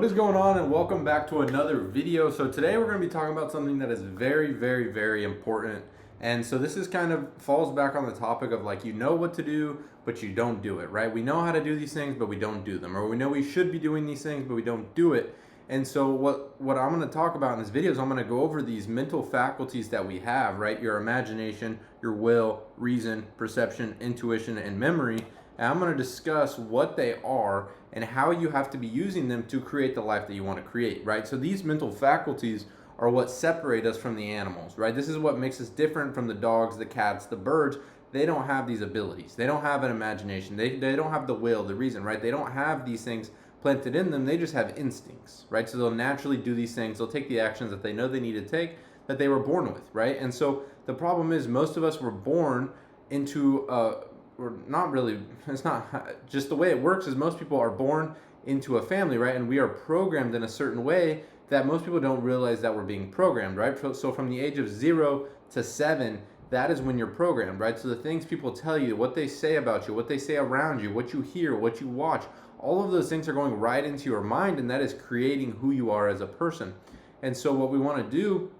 What is going on, and welcome back to another video. So today we're going to be talking about something that is very, very, very important. And so this is kind of falls back on the topic of like, you know what to do, but you don't do it, right? We know how to do these things, but we don't do them. Or we know we should be doing these things, but we don't do it. And so what I'm going to talk about in this video is I'm going to go over these mental faculties that we have, right? Your imagination, your will, reason, perception, intuition, and memory. And I'm going to discuss what they are and how you have to be using them to create the life that you want to create, right? So these mental faculties are what separate us from the animals, right? This is what makes us different from the dogs, the cats, the birds. They don't have these abilities. They don't have an imagination. They don't have the will, the reason, right? They don't have these things planted in them. They just have instincts, right? So they'll naturally do these things. They'll take the actions that they know they need to take, that they were born with, right? And so the problem is most of us were born into or not really, it's not just the way it works is most people are born into a family, right? And we are programmed in a certain way that most people don't realize that we're being programmed, right? So from the age of 0 to 7, that is when you're programmed, right? So the things people tell you, what they say about you, what they say around you, what you hear, what you watch, all of those things are going right into your mind, and that is creating who you are as a person. And so what we want to do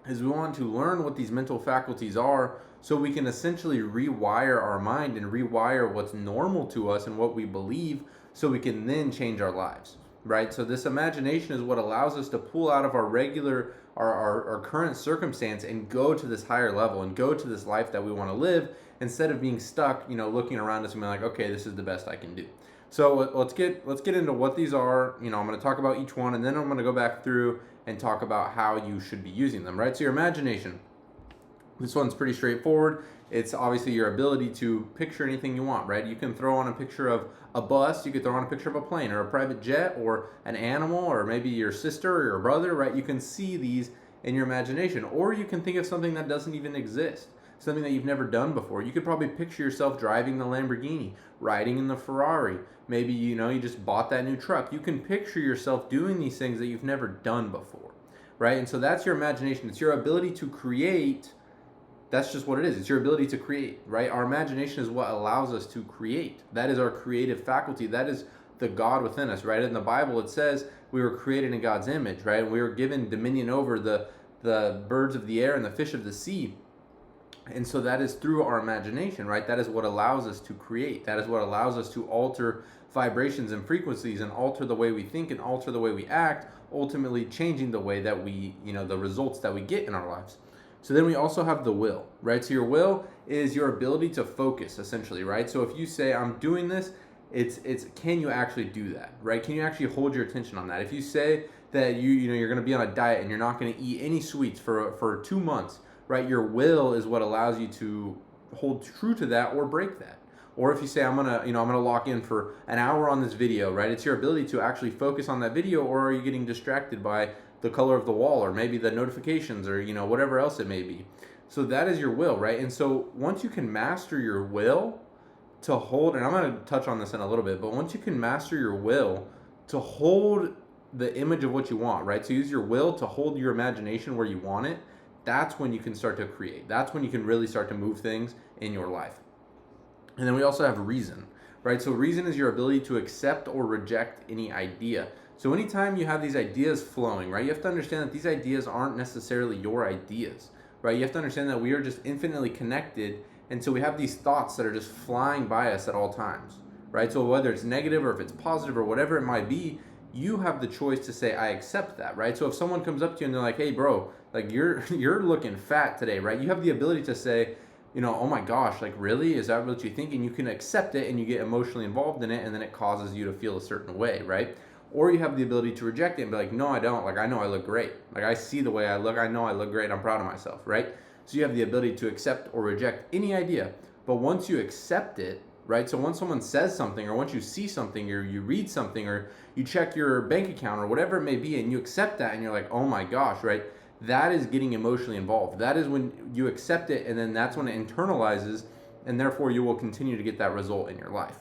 is we want to learn what these mental faculties are so we can essentially rewire our mind and rewire what's normal to us and what we believe so we can then change our lives, right? So this imagination is what allows us to pull out of our regular, our current circumstance and go to this higher level and go to this life that we want to live instead of being stuck, looking around us and being like, okay, this is the best I can do. So let's get into what these are. I'm going to talk about each one, and then I'm going to go back through and talk about how you should be using them, right? So your imagination. This one's pretty straightforward. It's obviously your ability to picture anything you want, right? You can throw on a picture of a bus, you could throw on a picture of a plane or a private jet or an animal or maybe your sister or your brother, right? You can see these in your imagination, or you can think of something that doesn't even exist, something that you've never done before. You could probably picture yourself driving the Lamborghini, riding in the Ferrari. Maybe, you just bought that new truck. You can picture yourself doing these things that you've never done before, right? And so that's your imagination. It's your ability to create. That's just what it is. It's your ability to create, right? Our imagination is what allows us to create. That is our creative faculty. That is the God within us, right? In the Bible, it says we were created in God's image, right? And we were given dominion over the birds of the air and the fish of the sea. And so that is through our imagination, right? That is what allows us to create. That is what allows us to alter vibrations and frequencies and alter the way we think and alter the way we act, ultimately changing the way that we, the results that we get in our lives. So then we also have the will, right? So your will is your ability to focus, essentially, right? So if you say, I'm doing this, it's can you actually do that, right? Can you actually hold your attention on that? If you say that you're going to be on a diet and you're not going to eat any sweets for 2 months, right? Your will is what allows you to hold true to that or break that. Or if you say, I'm gonna lock in for an hour on this video, right? It's your ability to actually focus on that video, or are you getting distracted by the color of the wall or maybe the notifications or whatever else it may be. So that is your will, right? And so once you can master your will to hold, and I'm going to touch on this in a little bit, but once you can master your will to hold the image of what you want, right? So use your will to hold your imagination where you want it. That's when you can start to create. That's when you can really start to move things in your life. And then we also have reason, right? So reason is your ability to accept or reject any idea. So anytime you have these ideas flowing, right, you have to understand that these ideas aren't necessarily your ideas, right? You have to understand that we are just infinitely connected, and so we have these thoughts that are just flying by us at all times, right? So whether it's negative or if it's positive or whatever it might be, you have the choice to say, I accept that, right? So if someone comes up to you and they're like, hey, bro, like you're looking fat today, right? You have the ability to say, oh my gosh, like really? Is that what you think? And you can accept it and you get emotionally involved in it, and then it causes you to feel a certain way, right? Or you have the ability to reject it and be like, no, I don't. Like, I know I look great. Like, I see the way I look. I know I look great. I'm proud of myself, right? So you have the ability to accept or reject any idea. But once you accept it, right? So once someone says something, or once you see something, or you read something, or you check your bank account, or whatever it may be, and you accept that, and you're like, oh my gosh, right? That is getting emotionally involved. That is when you accept it, and then that's when it internalizes, and therefore you will continue to get that result in your life.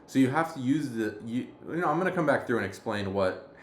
So you have to use I'm going to come back through and explain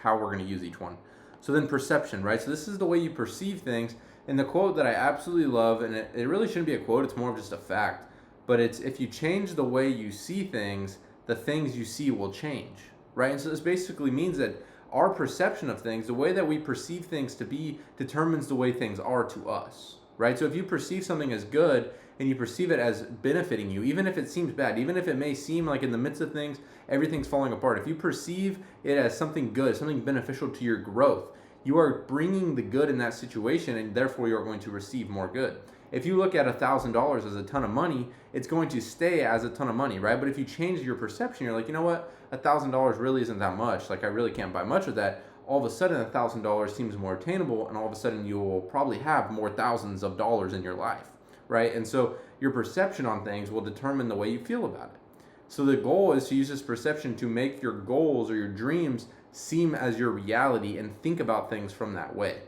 how we're going to use each one. So then perception, right? So this is the way you perceive things. And the quote that I absolutely love, and it really shouldn't be a quote, it's more of just a fact, but it's if you change the way you see things, the things you see will change, right? And so this basically means that our perception of things, the way that we perceive things to be, determines the way things are to us, right? So if you perceive something as good and you perceive it as benefiting you, even if it seems bad, even if it may seem like in the midst of things, everything's falling apart, if you perceive it as something good, something beneficial to your growth, you are bringing the good in that situation, and therefore you are going to receive more good. If you look at $1,000 as a ton of money, it's going to stay as a ton of money, right? But if you change your perception, you're like, you know what, $1,000 really isn't that much. Like, I really can't buy much of that. All of a sudden, $1,000 seems more attainable, and all of a sudden, you will probably have more thousands of dollars in your life, right? And so your perception on things will determine the way you feel about it. So the goal is to use this perception to make your goals or your dreams seem as your reality and think about things from that way.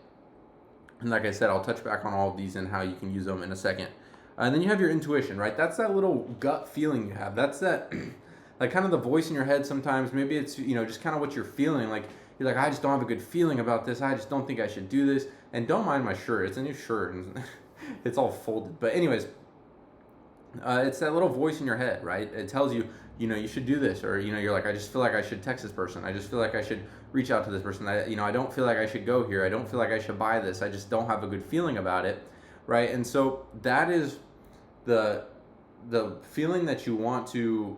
And like I said, I'll touch back on all of these and how you can use them in a second. And then you have your intuition, right? That's that little gut feeling you have. That's that, like, kind of the voice in your head sometimes. Maybe it's, just kind of what you're feeling. Like, you're like, I just don't have a good feeling about this. I just don't think I should do this. And don't mind my shirt. It's a new shirt. And it's all folded. But anyways, it's that little voice in your head, right? It tells you, you should do this. Or, you're like, I just feel like I should text this person. I just feel like I should reach out to this person. I don't feel like I should go here. I don't feel like I should buy this. I just don't have a good feeling about it, right? And so that is the feeling that you want to,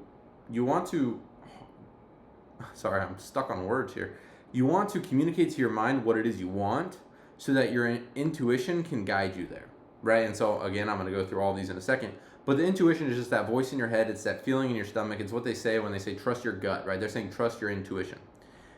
sorry, I'm stuck on words here. You want to communicate to your mind what it is you want so that your intuition can guide you there, right? And so again, I'm going to go through all these in a second. But the intuition is just that voice in your head. It's that feeling in your stomach. It's what they say when they say trust your gut, right? They're saying trust your intuition.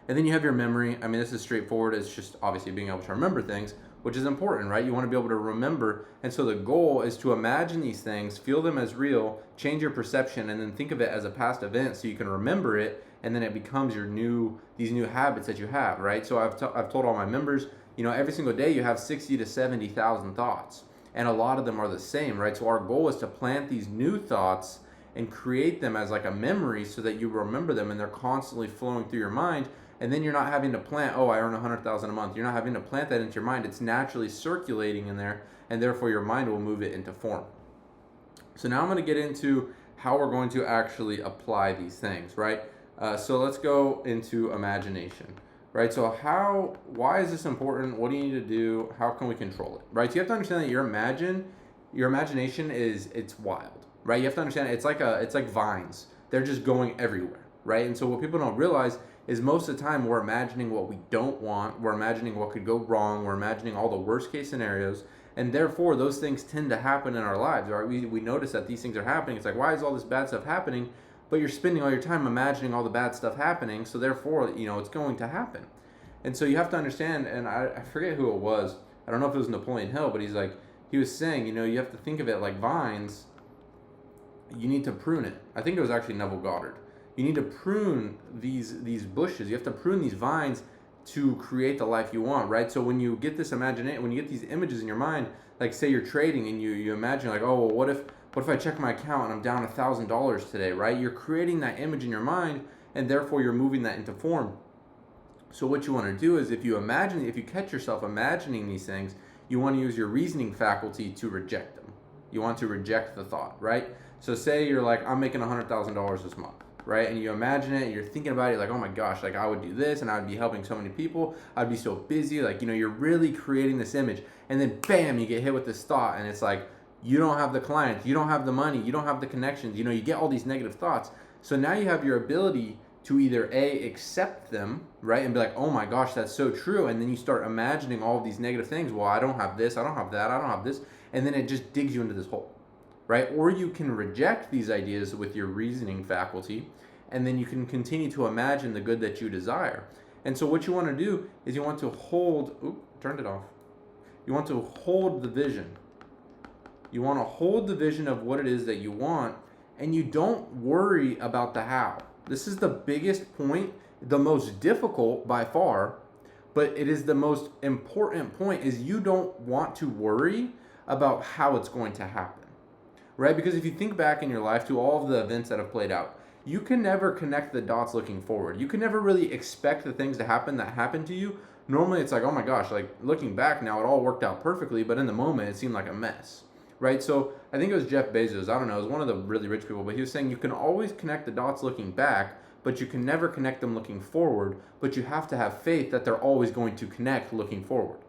And then you have your memory. I mean, this is straightforward. It's just obviously being able to remember things, which is important, right? You want to be able to remember. And so the goal is to imagine these things, feel them as real, change your perception, and then think of it as a past event so you can remember it, and then it becomes these new habits that you have, right? So I've told all my members, every single day you have 60 to 70,000 thoughts. And a lot of them are the same, right? So our goal is to plant these new thoughts and create them as like a memory so that you remember them and they're constantly flowing through your mind. And then you're not having to plant, I earn 100,000 a month. You're not having to plant that into your mind. It's naturally circulating in there, and therefore your mind will move it into form. So now I'm going to get into how we're going to actually apply these things, right? So let's go into imagination. Right, so why is this important? What do you need to do? How can we control it? Right, so you have to understand that your imagination it's wild. Right, you have to understand it's like vines. They're just going everywhere. Right, and so what people don't realize is most of the time we're imagining what we don't want. We're imagining what could go wrong. We're imagining all the worst case scenarios, and therefore those things tend to happen in our lives. Right, we notice that these things are happening. It's like, why is all this bad stuff happening? But you're spending all your time imagining all the bad stuff happening, so therefore, it's going to happen. And so you have to understand, and I forget who it was. I don't know if it was Napoleon Hill, but he was saying, you have to think of it like vines. You need to prune it. I think it was actually Neville Goddard. You need to prune these bushes. You have to prune these vines to create the life you want, right? So when you get this imagination, when you get these images in your mind, like say you're trading and you imagine like, oh, well, what if I check my account and I'm down $1,000 today, right? You're creating that image in your mind, and therefore you're moving that into form. So what you want to do is if you catch yourself imagining these things, you want to use your reasoning faculty to reject them. You want to reject the thought, right? So say you're like, I'm making $100,000 this month, right? And you imagine it, and you're thinking about it, like, oh my gosh, like I would do this, and I would be helping so many people. I'd be so busy, like, you're really creating this image. And then bam, you get hit with this thought, and it's like, you don't have the clients, you don't have the money, you don't have the connections, you get all these negative thoughts. So now you have your ability to either accept them, right, and be like, oh my gosh, that's so true, and then you start imagining all of these negative things. Well, I don't have this, I don't have that, I don't have this, and then it just digs you into this hole, right? Or you can reject these ideas with your reasoning faculty, and then you can continue to imagine the good that you desire. And so what you want to do is you want to turned it off. You want to hold the vision. You want to hold the vision of what it is that you want, and you don't worry about the how. This is the biggest point, the most difficult by far, but it is the most important point, is you don't want to worry about how it's going to happen, right? Because if you think back in your life to all of the events that have played out, you can never connect the dots looking forward. You can never really expect the things to happen that happen to you. Normally it's like, oh my gosh, like looking back now, it all worked out perfectly, but in the moment it seemed like a mess. Right, so I think it was Jeff Bezos, I don't know, it was one of the really rich people, but he was saying you can always connect the dots looking back, but you can never connect them looking forward, but you have to have faith that they're always going to connect looking forward,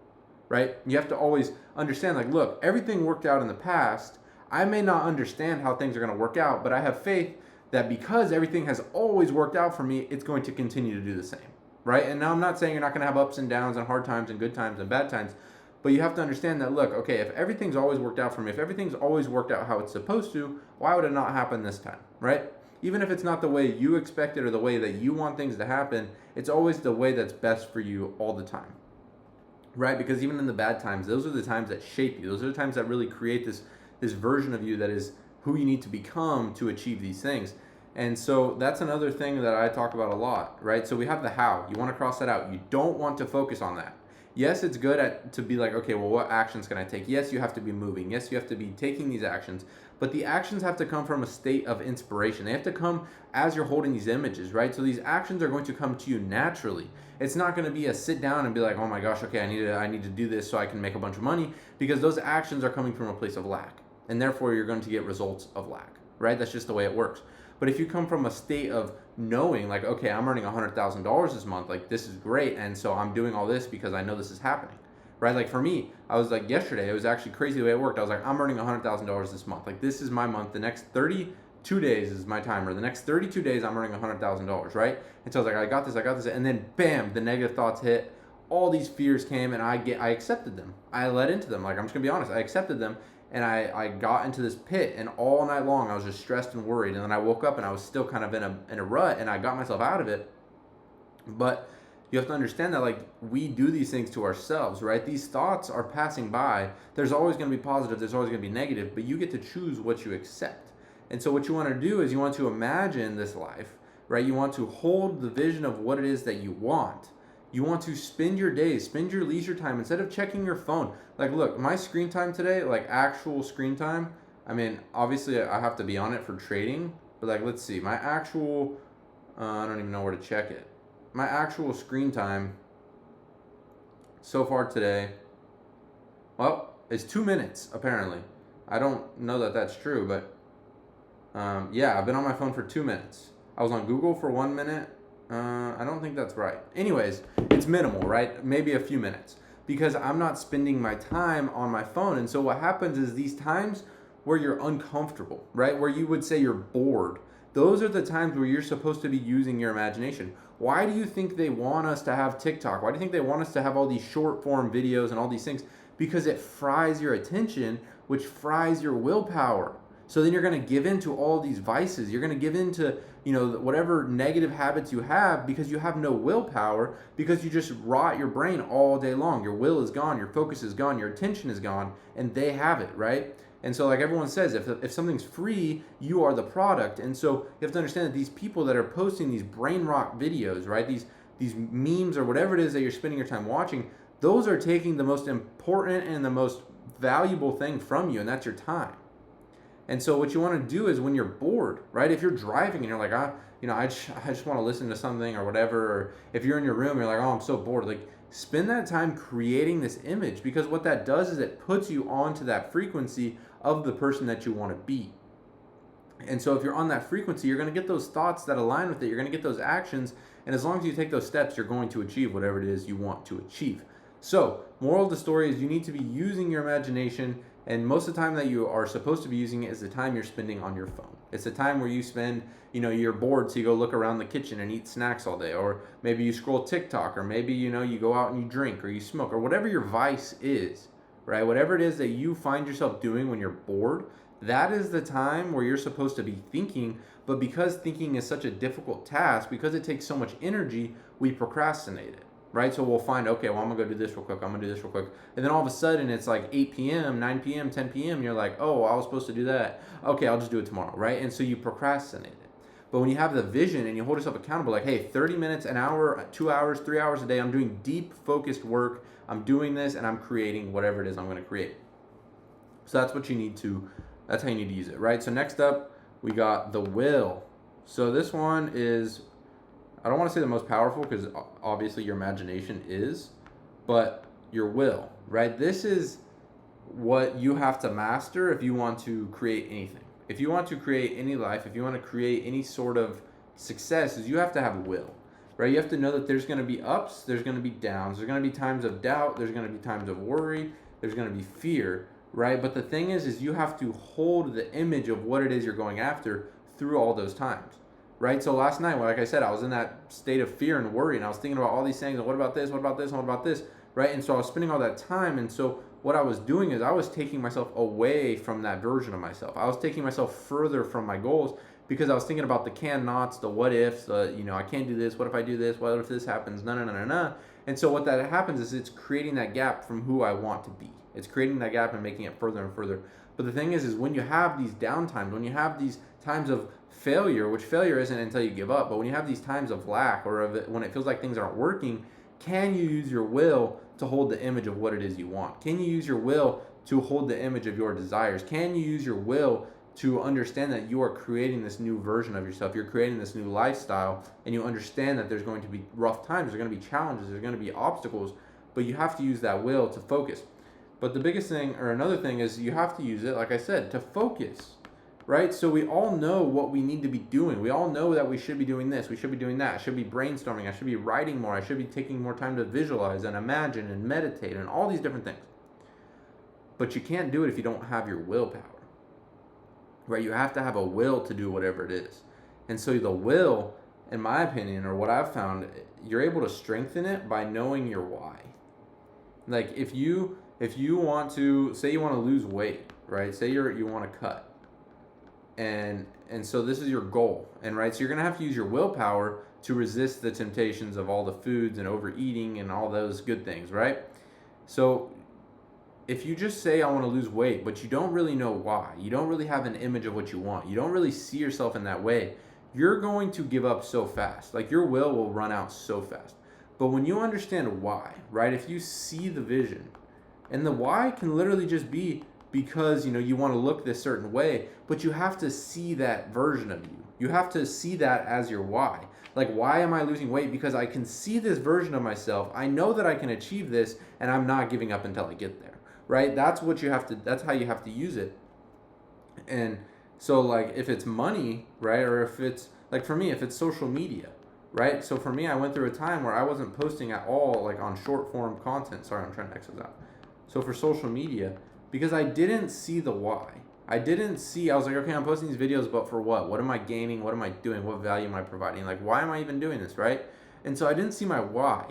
right? You have to always understand, like, look, everything worked out in the past. I may not understand how things are going to work out, but I have faith that because everything has always worked out for me, it's going to continue to do the same, right? And now I'm not saying you're not going to have ups and downs and hard times and good times and bad times, but you have to understand that, look, okay, if everything's always worked out for me, if everything's always worked out how it's supposed to, why would it not happen this time, right? Even if it's not the way you expect it or the way that you want things to happen, it's always the way that's best for you all the time, right? Because even in the bad times, those are the times that shape you. Those are the times that really create this version of you that is who you need to become to achieve these things. And so that's another thing that I talk about a lot, right? So we have the how. You want to cross that out. You don't want to focus on that. Yes, it's good to be like, okay, well, what actions can I take? Yes, you have to be moving. Yes, you have to be taking these actions. But the actions have to come from a state of inspiration. They have to come as you're holding these images, right? So these actions are going to come to you naturally. It's not going to be a sit down and be like, oh my gosh, okay, I need to do this so I can make a bunch of money, because those actions are coming from a place of lack. And therefore, you're going to get results of lack, right? That's just the way it works. But if you come from a state of knowing, like, okay, I'm earning $100,000 this month, like, this is great, and so I'm doing all this because I know this is happening, right? Like, for me, I was like, yesterday, it was actually crazy the way it worked. I was like, I'm earning $100,000 this month. Like, this is my month. The next 32 days is my timer. The next 32 days, I'm earning $100,000, right? And so I was like, I got this. And then, bam, the negative thoughts hit. All these fears came, and I accepted them. I let into them. Like, I'm just going to be honest. I accepted them. And I got into this pit, and all night long I was just stressed and worried. And then I woke up and I was still kind of in a rut, and I got myself out of it. But you have to understand that, like, we do these things to ourselves, right? These thoughts are passing by. There's always going to be positive, there's always going to be negative, but you get to choose what you accept. And so what you want to do is you want to imagine this life, right? You want to hold the vision of what it is that you want. You want to spend your days, spend your leisure time, instead of checking your phone. Like, look, my screen time today, like actual screen time, I mean, obviously I have to be on it for trading, but like, let's see, my actual, I don't even know where to check it. My actual screen time so far today, well, it's 2 minutes, apparently. I don't know that that's true, but yeah, I've been on my phone for 2 minutes. I was on Google for 1 minute. I don't think that's right. Anyways, it's minimal, right? Maybe a few minutes, because I'm not spending my time on my phone. And so what happens is these times where you're uncomfortable, right? Where you would say you're bored. Those are the times where you're supposed to be using your imagination. Why do you think they want us to have TikTok? Why do you think they want us to have all these short form videos and all these things? Because it fries your attention, which fries your willpower. So then you're going to give in to all these vices. You're going to give in to, whatever negative habits you have, because you have no willpower, because you just rot your brain all day long. Your will is gone, your focus is gone, your attention is gone, and they have it, right? And so, like everyone says, if something's free, you are the product. And so you have to understand that these people that are posting these brain rot videos, right? These memes or whatever it is that you're spending your time watching, those are taking the most important and the most valuable thing from you, and that's your time. And so what you want to do is, when you're bored, right? If you're driving and you're like, I just want to listen to something or whatever. Or if you're in your room, you're like, oh, I'm so bored. Like, spend that time creating this image, because what that does is it puts you onto that frequency of the person that you want to be. And so if you're on that frequency, you're going to get those thoughts that align with it. You're going to get those actions. And as long as you take those steps, you're going to achieve whatever it is you want to achieve. So, moral of the story is, you need to be using your imagination. And most of the time that you are supposed to be using it is the time you're spending on your phone. It's the time where you spend, you're bored, so you go look around the kitchen and eat snacks all day. Or maybe you scroll TikTok, or maybe, you go out and you drink, or you smoke, or whatever your vice is, right? Whatever it is that you find yourself doing when you're bored, that is the time where you're supposed to be thinking. But because thinking is such a difficult task, because it takes so much energy, we procrastinate it. Right? So we'll find, okay, well, I'm going to go do this real quick. I'm going to do this real quick. And then all of a sudden it's like 8 p.m., 9 p.m., 10 p.m. And you're like, oh, I was supposed to do that. Okay, I'll just do it tomorrow. Right? And so you procrastinate it. But when you have the vision and you hold yourself accountable, like, hey, 30 minutes, an hour, 2 hours, 3 hours a day, I'm doing deep focused work. I'm doing this and I'm creating whatever it is I'm going to create. So that's how you need to use it. Right? So next up, we got the will. So this one is, I don't want to say the most powerful, because obviously your imagination is, but your will, right? This is what you have to master if you want to create anything. If you want to create any life, if you want to create any sort of success is you have to have will, right? You have to know that there's going to be ups, there's going to be downs, there's going to be times of doubt, there's going to be times of worry, there's going to be fear, right? But the thing is you have to hold the image of what it is you're going after through all those times, right? So last night, like I said, I was in that state of fear and worry, and I was thinking about all these things, and what about this, what about this, what about this, right? And so I was spending all that time, and so what I was doing is I was taking myself away from that version of myself. I was taking myself further from my goals because I was thinking about the can-nots, the what-ifs, I can't do this, what if I do this, what if this happens, no. And so what that happens is it's creating that gap from who I want to be. It's creating that gap and making it further and further. But the thing is when you have these downtimes, when you have these times of failure, which failure isn't until you give up, but when you have these times of lack or when it feels like things aren't working, can you use your will to hold the image of what it is you want? Can you use your will to hold the image of your desires? Can you use your will to understand that you are creating this new version of yourself? You're creating this new lifestyle, and you understand that there's going to be rough times, there's going to be challenges, there's going to be obstacles, but you have to use that will to focus. But the biggest thing, or another thing, is you have to use it, like I said, to focus, right? So we all know what we need to be doing. We all know that we should be doing this, we should be doing that. I should be brainstorming, I should be writing more, I should be taking more time to visualize and imagine and meditate and all these different things. But you can't do it if you don't have your willpower, right? You have to have a will to do whatever it is. And so the will, in my opinion, or what I've found, you're able to strengthen it by knowing your why. Like if you want to, say you want to lose weight, right? Say you want to cut. And so this is your goal, and right, so you're gonna have to use your willpower to resist the temptations of all the foods and overeating and all those good things, right? So if you just say I want to lose weight, but you don't really know why, you don't really have an image of what you want, you don't really see yourself in that way, you're going to give up so fast. Like your will run out so fast. But when you understand why, right, if you see the vision, and the why can literally just be because you want to look this certain way, but you have to see that version of you. You have to see that as your why. Like, why am I losing weight? Because I can see this version of myself. I know that I can achieve this, and I'm not giving up until I get there, right? That's how you have to use it. And so like if it's money, right, or if it's like for me, if it's social media, right? So for me, I went through a time where I wasn't posting at all, like on short form content. Sorry, I'm trying to X this out. So for social media, because I didn't see the why. I was like, okay, I'm posting these videos, but for what? What am I gaining? What am I doing? What value am I providing? Like, why am I even doing this, right? And so I didn't see my why.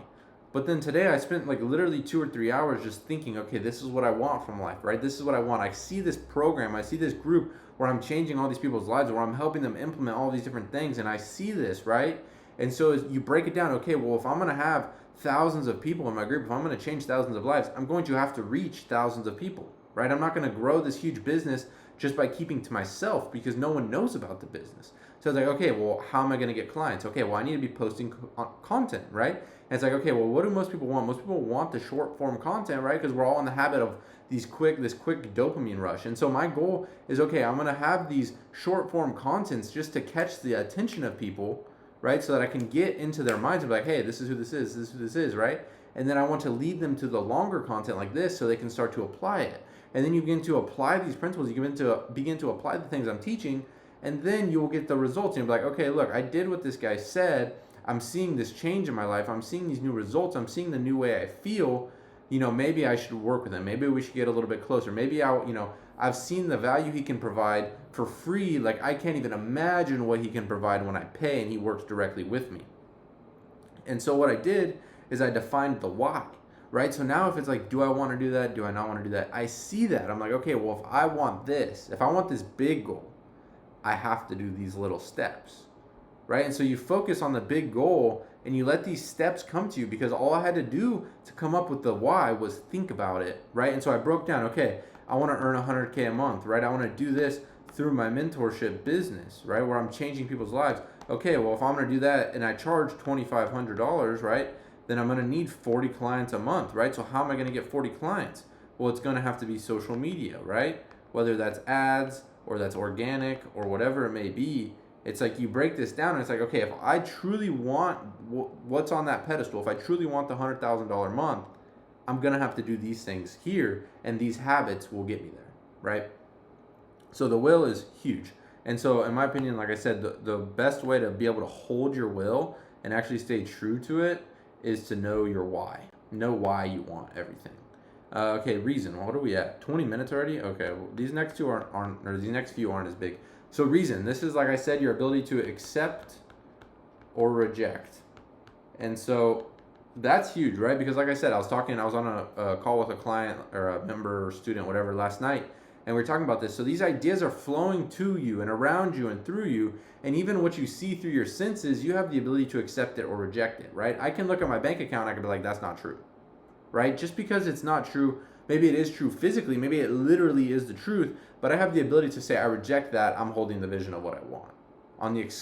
But then today I spent like literally 2 or 3 hours just thinking, okay, this is what I want from life, right? This is what I want. I see this program, I see this group where I'm changing all these people's lives, where I'm helping them implement all these different things, and I see this, right? And so you break it down, okay, well, if I'm going to have thousands of people in my group, if I'm going to change thousands of lives, I'm going to have to reach thousands of people, right? I'm not going to grow this huge business just by keeping to myself because no one knows about the business. So it's like, okay, well, how am I going to get clients? Okay, well, I need to be posting content, right? And it's like, okay, well, what do most people want? Most people want the short form content, right? Because we're all in the habit of this quick dopamine rush. And so my goal is, okay, I'm going to have these short form contents just to catch the attention of people, right? So that I can get into their minds and be like, hey, this is who this is, this is who this is, right? And then I want to lead them to the longer content like this so they can start to apply it. And then you begin to apply these principles, you begin to apply the things I'm teaching, and then you will get the results. And you'll be like, okay, look, I did what this guy said. I'm seeing this change in my life. I'm seeing these new results. I'm seeing the new way I feel. Maybe I should work with him. Maybe we should get a little bit closer. Maybe I've seen the value he can provide for free. Like I can't even imagine what he can provide when I pay and he works directly with me. And so what I did is I defined the why, right? So now if it's like, do I want to do that? Do I not want to do that? I see that. I'm like, okay, well, if I want this big goal, I have to do these little steps, right? And so you focus on the big goal and you let these steps come to you because all I had to do to come up with the why was think about it, right? And so I broke down, okay, I want to earn $100K a month, right? I want to do this through my mentorship business, right? Where I'm changing people's lives. Okay, well, if I'm going to do that and I charge $2,500, right? Then I'm going to need 40 clients a month, right? So how am I going to get 40 clients? Well, it's going to have to be social media, right? Whether that's ads or that's organic or whatever it may be. It's like you break this down and it's like, okay, if I truly want what's on that pedestal, if I truly want the $100,000 a month, I'm going to have to do these things here, and these habits will get me there, right? So the will is huge. And so, in my opinion, like I said, the best way to be able to hold your will and actually stay true to it is to know your why. Know why you want everything. Okay, reason. Well, what are we at? 20 minutes already? Okay, well, these next two aren't, or these next few aren't as big. So, reason. This is, like I said, your ability to accept or reject. And so, that's huge, right? Because, like I said, I was on a call with a client or a member or student, whatever, last night, and we are talking about this. So these ideas are flowing to you and around you and through you, and even what you see through your senses, you have the ability to accept it or reject it, right? I can look at my bank account and I can be like, that's not true, right? Just because it's not true, maybe it is true physically, maybe it literally is the truth, but I have the ability to say, I reject that, I'm holding the vision of what I want.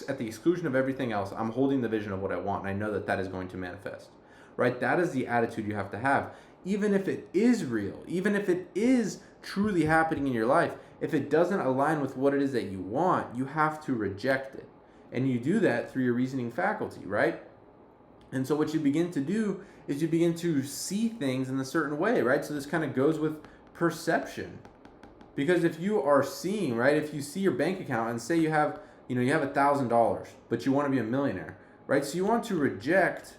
At the exclusion of everything else, I'm holding the vision of what I want, and I know that that is going to manifest, right? That is the attitude you have to have. Even if it is real, even if it is truly happening in your life, if it doesn't align with what it is that you want, you have to reject it. And you do that through your reasoning faculty, right? And so what you begin to do is you begin to see things in a certain way, right? So this kind of goes with perception. Because if you are seeing, right, if you see your bank account and say you have $1,000, but you want to be a millionaire, right? So you want to reject,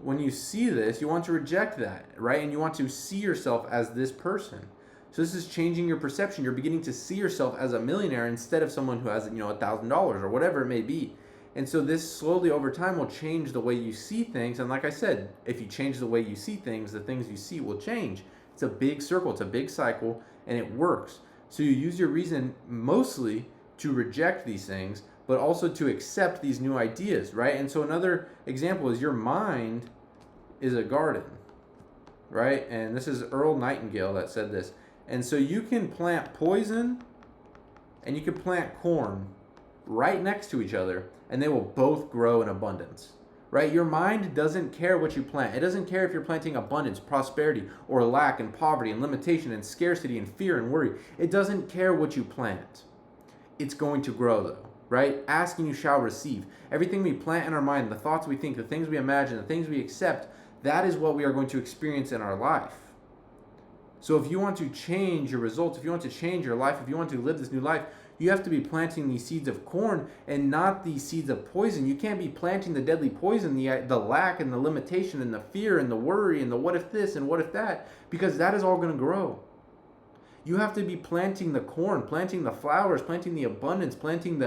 when you see this, you want to reject that, right? And you want to see yourself as this person. So this is changing your perception. You're beginning to see yourself as a millionaire instead of someone who has, $1,000 or whatever it may be. And so this slowly over time will change the way you see things. And like I said, if you change the way you see things, the things you see will change. It's a big circle, it's a big cycle, and it works. So you use your reason mostly to reject these things, but also to accept these new ideas, right? And so another example is your mind is a garden, right? And this is Earl Nightingale that said this. And so you can plant poison and you can plant corn right next to each other, and they will both grow in abundance, right? Your mind doesn't care what you plant. It doesn't care if you're planting abundance, prosperity, or lack and poverty and limitation and scarcity and fear and worry. It doesn't care what you plant. It's going to grow though, right? Ask and you shall receive. Everything we plant in our mind, the thoughts we think, the things we imagine, the things we accept, that is what we are going to experience in our life. So if you want to change your results, if you want to change your life, if you want to live this new life, you have to be planting these seeds of corn and not these seeds of poison. You can't be planting the deadly poison, the lack and the limitation and the fear and the worry and the what if this and what if that, because that is all going to grow. You have to be planting the corn, planting the flowers, planting the abundance, planting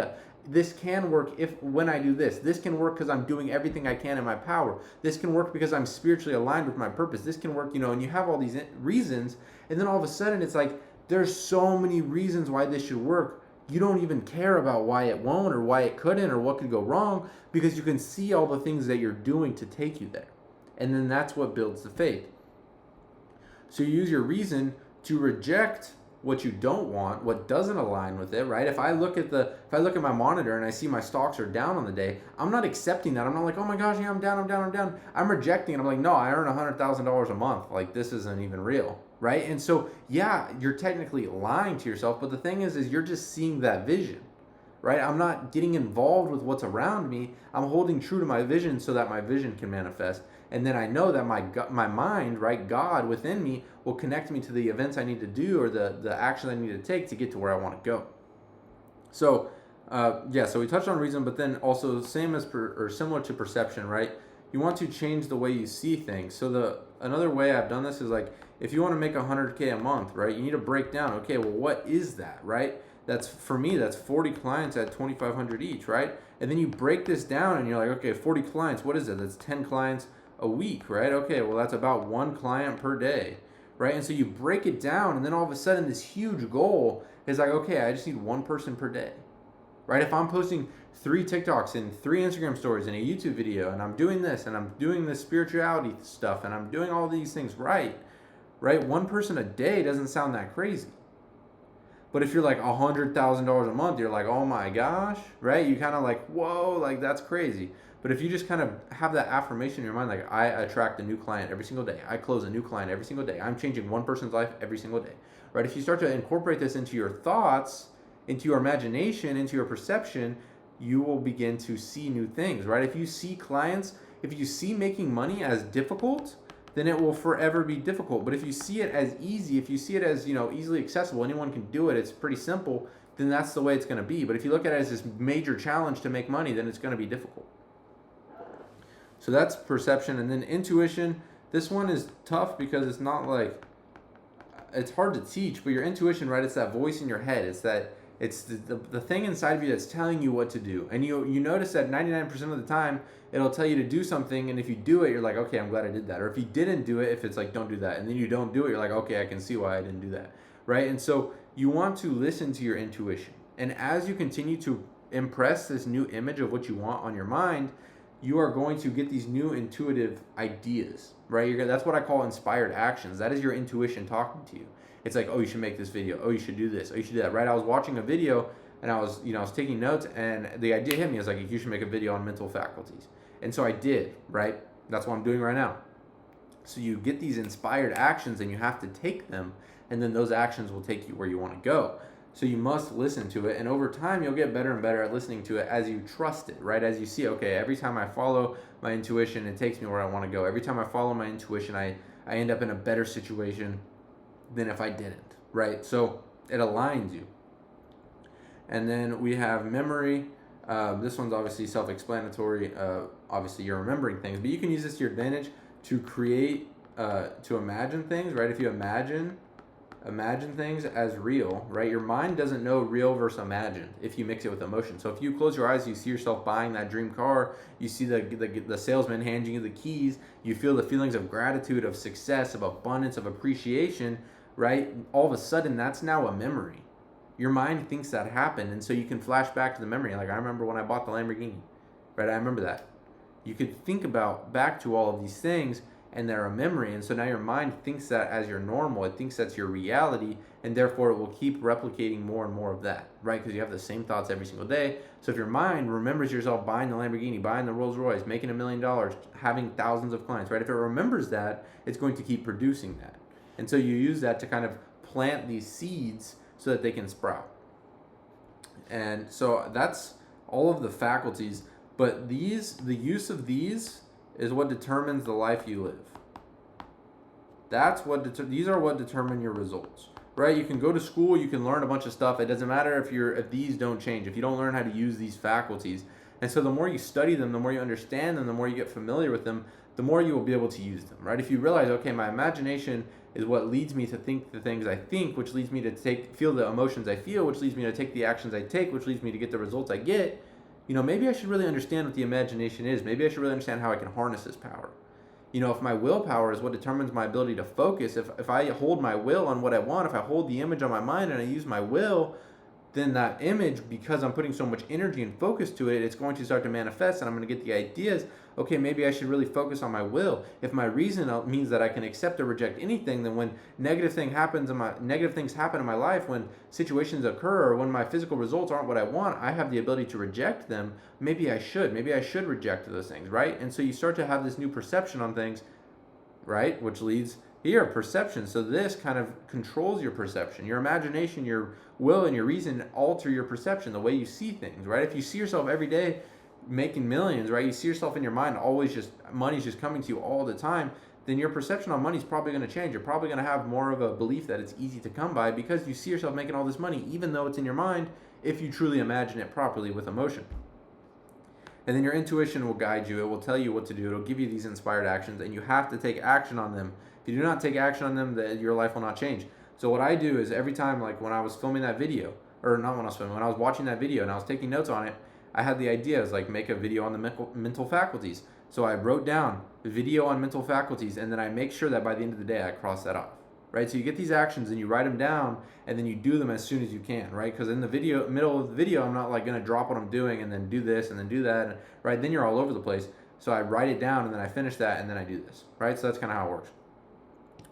this can work when I do this. This can work because I'm doing everything I can in my power. This can work because I'm spiritually aligned with my purpose. This can work, and you have all these reasons, and then all of a sudden it's like there's so many reasons why this should work. You don't even care about why it won't or why it couldn't or what could go wrong, because you can see all the things that you're doing to take you there. And then that's what builds the faith. So you use your reason to reject what you don't want, what doesn't align with it, right? If I look at my monitor and I see my stocks are down on the day, I'm not accepting that. I'm not like, oh my gosh, yeah, I'm down. I'm rejecting it. I'm like, no, I earn $100,000 a month. Like, this isn't even real, right? And so, yeah, you're technically lying to yourself, but the thing is you're just seeing that vision, right? I'm not getting involved with what's around me. I'm holding true to my vision so that my vision can manifest. And then I know that my mind, right, God within me will connect me to the events I need to do or the action I need to take to get to where I want to go. So, so we touched on reason, but then also similar to perception, right? You want to change the way you see things. So another way I've done this is like, if you want to make $100K a month, right, you need to break down, okay, well, what is that, right? That's 40 clients at $2,500 each, right? And then you break this down and you're like, okay, 40 clients, what is it? That's 10 clients a week, right? Okay, well, that's about one client per day, right? And so you break it down, and then all of a sudden this huge goal is like, okay, I just need one person per day, right? If I'm posting 3 TikToks and 3 Instagram stories and a YouTube video, and I'm doing this and I'm doing this spirituality stuff and I'm doing all these things right? One person a day doesn't sound that crazy. But if you're like $100,000 a month, you're like, oh my gosh, right? You kind of like, whoa, like that's crazy. But if you just kind of have that affirmation in your mind, like I attract a new client every single day. I close a new client every single day. I'm changing one person's life every single day, right? If you start to incorporate this into your thoughts, into your imagination, into your perception, you will begin to see new things, right? If you see making money as difficult, then it will forever be difficult. But if you see it as easy, if you see it as, easily accessible, anyone can do it, it's pretty simple, then that's the way it's going to be. But if you look at it as this major challenge to make money, then it's going to be difficult. So that's perception. And then intuition, this one is tough because it's not like, it's hard to teach, but your intuition, right? It's that voice in your head. It's the thing inside of you that's telling you what to do. And you notice that 99% of the time, it'll tell you to do something. And if you do it, you're like, okay, I'm glad I did that. Or if you didn't do it, if it's like, don't do that. And then you don't do it, you're like, okay, I can see why I didn't do that. Right? And so you want to listen to your intuition. And as you continue to impress this new image of what you want on your mind, you are going to get these new intuitive ideas, right? That's what I call inspired actions. That is your intuition talking to you. It's like, oh, you should make this video. Oh, you should do this. Oh, you should do that, right? I was watching a video and I was taking notes, and the idea hit me. I was like, you should make a video on mental faculties. And so I did, right? That's what I'm doing right now. So you get these inspired actions and you have to take them, and then those actions will take you where you want to go. So you must listen to it, and over time you'll get better and better at listening to it as you trust it, right? As you see, okay, every time I follow my intuition, it takes me where I want to go. Every time I follow my intuition, I end up in a better situation than if I didn't, right? So it aligns you. And then we have memory. This one's obviously self-explanatory. Obviously you're remembering things, but you can use this to your advantage to create, to imagine things, right? If you imagine things as real, right? Your mind doesn't know real versus imagined if you mix it with emotion. So if you close your eyes, you see yourself buying that dream car, you see the salesman handing you the keys, you feel the feelings of gratitude, of success, of abundance, of appreciation, right? All of a sudden, that's now a memory. Your mind thinks that happened, and so you can flash back to the memory. Like, I remember when I bought the Lamborghini, right? I remember that. You could think about back to all of these things, and they're a memory, and so now your mind thinks that as your normal. It thinks that's your reality, and therefore it will keep replicating more and more of that, right? Because you have the same thoughts every single day. So if your mind remembers yourself buying the Lamborghini, buying the Rolls Royce, making $1 million, having thousands of clients, right? If it remembers that, it's going to keep producing that. And so you use that to kind of plant these seeds so that they can sprout. And so that's all of the faculties, but the use of these is what determines the life you live. These are what determine your results, right? You can go to school, you can learn a bunch of stuff. It doesn't matter if these don't change, if you don't learn how to use these faculties. And so the more you study them, the more you understand them, the more you get familiar with them, the more you will be able to use them, right? If you realize, okay, my imagination is what leads me to think the things I think, which leads me to feel the emotions I feel, which leads me to take the actions I take, which leads me to get the results I get. Maybe I should really understand what the imagination is. Maybe I should really understand how I can harness this power. If my willpower is what determines my ability to focus, if I hold my will on what I want, if I hold the image on my mind and I use my will, then that image, because I'm putting so much energy and focus to it, it's going to start to manifest, and I'm going to get the ideas. Okay, maybe I should really focus on my will. If my reason means that I can accept or reject anything, then when negative things happen in my life, when situations occur, or when my physical results aren't what I want, I have the ability to reject them. Maybe I should reject those things, right? And so you start to have this new perception on things, right? Which leads here, perception. So this kind of controls your perception. Your imagination, your will, and your reason alter your perception, the way you see things, right? If you see yourself every day making millions, right? You see yourself in your mind always money's just coming to you all the time, then your perception on money is probably going to change. You're probably going to have more of a belief that it's easy to come by because you see yourself making all this money, even though it's in your mind, if you truly imagine it properly with emotion. And then your intuition will guide you. It will tell you what to do. It'll give you these inspired actions, and you have to take action on them. If you do not take action on them, your life will not change. So what I do is every time, like when I was filming that video, or not when I was filming, when I was watching that video and I was taking notes on it, I had the ideas like make a video on the mental faculties. So I wrote down video on mental faculties, and then I make sure that by the end of the day I cross that off, right? So you get these actions and you write them down, and then you do them as soon as you can, right? Because in the middle of the video, I'm not like going to drop what I'm doing and then do this and then do that, right? Then you're all over the place. So I write it down, and then I finish that, and then I do this, right? So that's kind of how it works.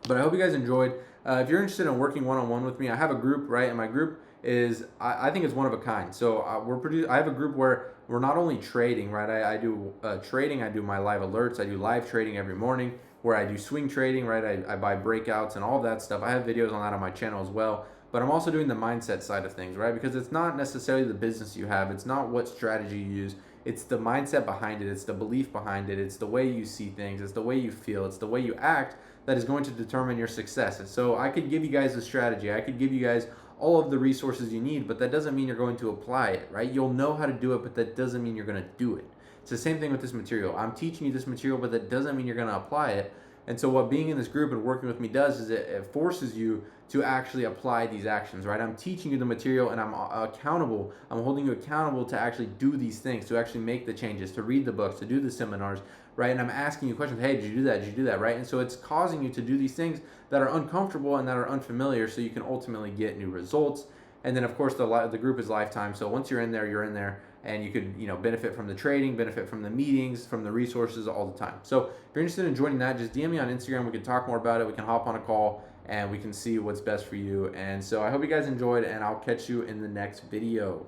But I hope you guys enjoyed. If you're interested in working one-on-one with me, I have a group, right? And my group is, I think it's one of a kind. So I have a group where we're not only trading, right? I do trading, I do my live alerts, I do live trading every morning, where I do swing trading, right? I buy breakouts and all of that stuff. I have videos on that on my channel as well. But I'm also doing the mindset side of things, right? Because it's not necessarily the business you have. It's not what strategy you use. It's the mindset behind it. It's the belief behind it. It's the way you see things. It's the way you feel. It's the way you act that is going to determine your success. And so I could give you guys a strategy. I could give you guys all of the resources you need, but that doesn't mean you're going to apply it, right? You'll know how to do it, but that doesn't mean you're going to do it. It's the same thing with this material. I'm teaching you this material, but that doesn't mean you're going to apply it. And so what being in this group and working with me does is it forces you to actually apply these actions, right? I'm teaching you the material and I'm accountable. I'm holding you accountable to actually do these things, to actually make the changes, to read the books, to do the seminars, right? And I'm asking you questions. Hey, did you do that? Did you do that? Right? And so it's causing you to do these things that are uncomfortable and that are unfamiliar so you can ultimately get new results. And then of course the group is lifetime. So once you're in there, and you could benefit from the trading, benefit from the meetings, from the resources all the time. So if you're interested in joining that, just DM me on Instagram. We can talk more about it. We can hop on a call and we can see what's best for you. And so I hope you guys enjoyed, and I'll catch you in the next video.